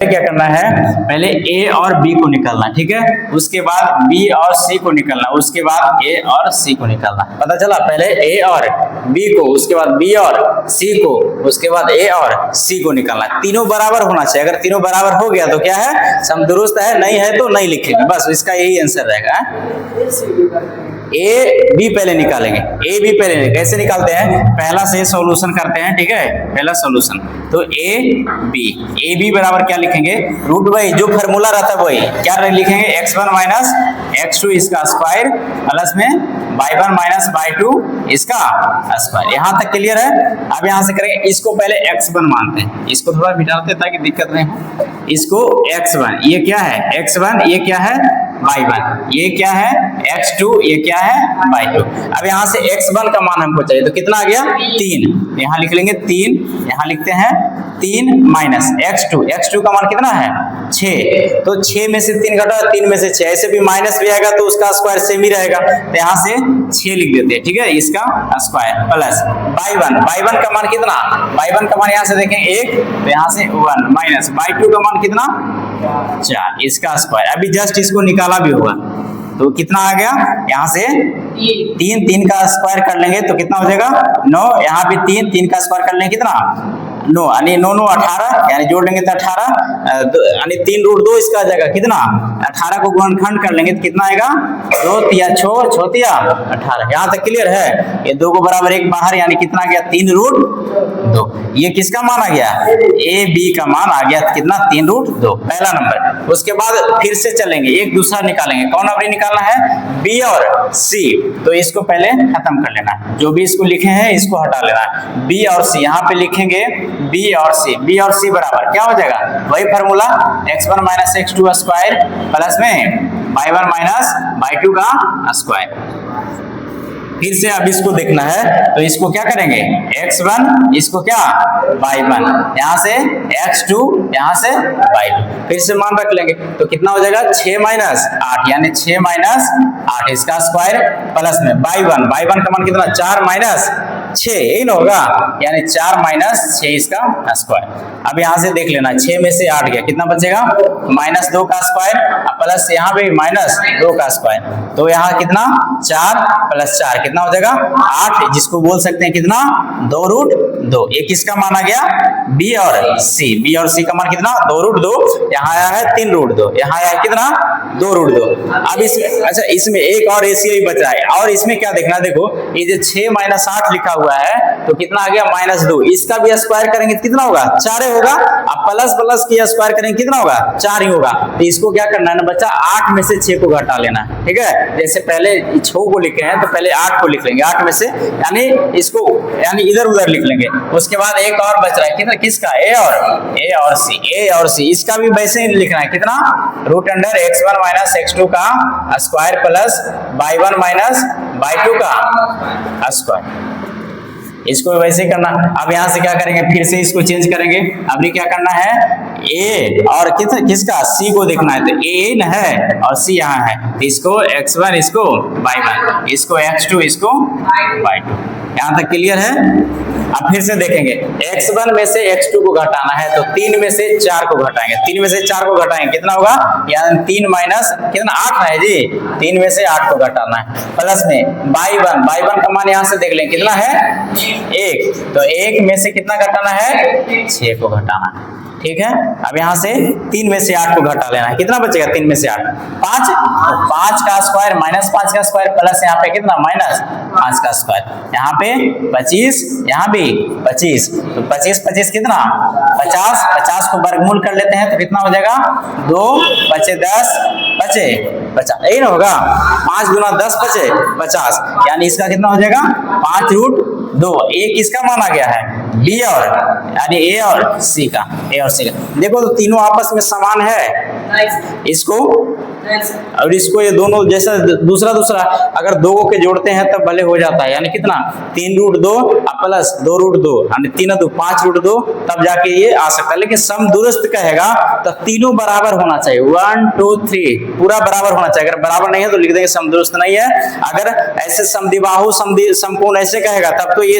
क्या करना है, पहले ए और बी को निकालना, ठीक है, उसके बाद बी और सी को निकालना, उसके बाद ए और सी को निकालना। पता चला, पहले ए और बी को, उसके बाद बी और सी को, उसके बाद ए और सी को निकालना। तीनों बराबर होना चाहिए, अगर तीनों बराबर हो गया तो क्या है, सम दुरुस्त है, नहीं है तो नहीं लिखेंगे, बस इसका यही आंसर रहेगा। ए बी पहले निकालेंगे, ए बी पहले कैसे निकालते हैं, पहला से सॉल्यूशन करते हैं, ठीक है, पहला सॉल्यूशन। तो ए बी बराबर क्या लिखेंगे, रूट बाई जो फार्मूला रहता है वही क्या लिखेंगे, x1 माइनस x2 इसका स्क्वायर प्लस में y1 माइनस y2 इसका स्क्वायर। यहां तक क्लियर है। अब यहां से करेंगे, इसको पहले x1 मानते हैं, इसको थोड़ा मिटाते ताकि दिक्कत नहीं हो। इसको x1, ये क्या है x1, ये क्या है y1, ये क्या है x2, ये क्या है y2। अब यहाँ से x1 का मान हमको चाहिए, तो कितना आ गया 3, यहाँ लिख लेंगे 3, यहाँ लिखते हैं 3 माइनस x2 का मान कितना है 6, तो 6 में से 3 घटा 3 में से 6, ऐसे भी माइनस भी आएगा तो उसका स्क्वायर सेम ही रहेगा, तो यहाँ से 6 लिख देते हैं, ठीक है, इसका स्क्वायर प्लस y1 का मान कितना, y1 का मान यहाँ से देखें 1, तो यहाँ से 1 माइनस y2 का मान कितना 4, इसका स्क्वायर। अभी जस्ट इसको निकाला भी होगा, तो कितना आ गया, यहाँ से 3 का स्क्वायर कर लेंगे तो कितना हो जाएगा 9, यहाँ भी 3 का स्क्वायर कर लेंगे कितना 9, यानी 9 18, यानी जोड़ लेंगे तो 18, यानी 3 रूट 2 इसका आ जाएगा कितना 18 को गुणनखंड कर लेंगे तो कितना आएगा 2 तिया 6 तिया 18। यहाँ तक क्लियर है। ये 2 को बराबर 1 बाहर, यानी कितना आ गया 3 रूट 2। ये किसका मान आ गया, ए बी का मान आ गया कितना 3 रूट 2, पहला नंबर। उसके बाद फिर से चलेंगे, एक दूसरा निकालेंगे, कौन अभी निकालना है बी और सी, तो इसको पहले खत्म कर लेना है, जो भी इसको लिखे हैं इसको हटा लेना है। बी और सी यहाँ पे लिखेंगे बी और सी बराबर क्या हो जाएगा, वही formula x1 minus x2 square plus में y1 माइनस y2 का स्क्वायर। फिर से अब इसको देखना है, तो इसको क्या करेंगे x1, इसको क्या y1, यहाँ से x2, यहाँ से y2, फिर से मान रख लेंगे तो कितना हो जाएगा 6 माइनस 8, यानी 6 माइनस 8 इसका स्क्वायर प्लस में y1 का मान कितना 4 माइनस 6, यही ना होगा, यानी 4 माइनस 6 इसका स्क्वायर। अब यहाँ से देख लेना, 6 में से 8 गया, कितना बचेगा -2 का स्क्वायर प्लस यहाँ पे -2 का स्क्वायर, तो यहाँ कितना 4 प्लस 4 कितना हो जाएगा 8, जिसको बोल सकते हैं कितना 2 रूट 2। ये किसका मान आ गया बी और सी का मान कितना 2 रूट 2, यहाँ आया है 3 रूट 2, यहाँ आया है कितना 2 रूट 2। अब इसमें अच्छा, इसमें एक और रेशियो बच रहा है, और इसमें क्या देखना, देखो ये जो 6 माइनस 8 लिखा हुआ है तो कितना आ गया -2, इसका भी स्क्वायर करेंगे तो कितना होगा 4 होगा, अब प्लस की स्क्वायर करेंगे कितना होगा 4 ही होगा। तो इसको क्या करना है ना बच्चा, 8 में से 6 को घटा लेना है, ठीक है, जैसे पहले 6 को लिखे हैं तो पहले 8 को लिख लेंगे, 8 में से यानी इसको यानी इधर उधर लिख लेंगे। उसके बाद एक और बच रहा है कितना, किसका ए और सी, इसका भी वैसे ही लिखना है कितना √x1 माइनस x2 का square plus y1 minus y2 का स्क्वायर, इसको वैसे करना। अब यहाँ से क्या करेंगे, फिर से इसको चेंज करेंगे। अभी क्या करना है, ए और किसका सी को देखना है, तो ए न है और सी यहाँ है, तो इसको x1, इसको y1, इसको x2, इसको y2। यहाँ तक क्लियर है। अब फिर से देखेंगे, x1 में से x2 को घटाना है तो 3 में से 4 को घटाएंगे, 3 में से 4 को घटाएंगे कितना होगा, यानी 3 माइनस कितना 8 है जी, 3 में से 8 को घटाना है प्लस में y1 का मान यहाँ से देख लें कितना है 1, तो 1 में से कितना घटाना है 6 को घटाना है, ठीक है। अब यहाँ से 3 में से 8 को घटा लेना है, कितना बचेगा 3 में से 8 5, तो 5 का स्क्वायर -5 का स्क्वायर प्लस यहाँ पे कितना -5 का स्क्वायर, यहाँ पे 25, यहाँ भी 25, तो 25 कितना 50 को वर्गमूल कर लेते हैं तो कितना हो जाएगा 2 बचे 10 बचे 50, यही ना होगा, 5 गुना 10 बचे 50, यानी इसका कितना हो जाएगा 5 रूट 2। एक इसका मान आ गया है बी और यानी ए और सी का, देखो तो तीनों आपस में समान है, इसको और इसको ये दोनों जैसा दूसरा अगर 2 के जोड़ते हैं तब भले हो जाता है, यानी कितना 3 रूट 2 प्लस 2 रूट 2, यानी 3 2 5 रूट 2, तब जाके ये आ सकता है। लेकिन सम दुरुस्त कहेगा तो तीनों बराबर होना चाहिए, 1 2 3 पूरा बराबर होना चाहिए। अगर बराबर नहीं है तो लिख देंगे सम दुरुस्त नहीं है। अगर ऐसे समद्विबाहु समकोण ऐसे कहेगा तब तो ये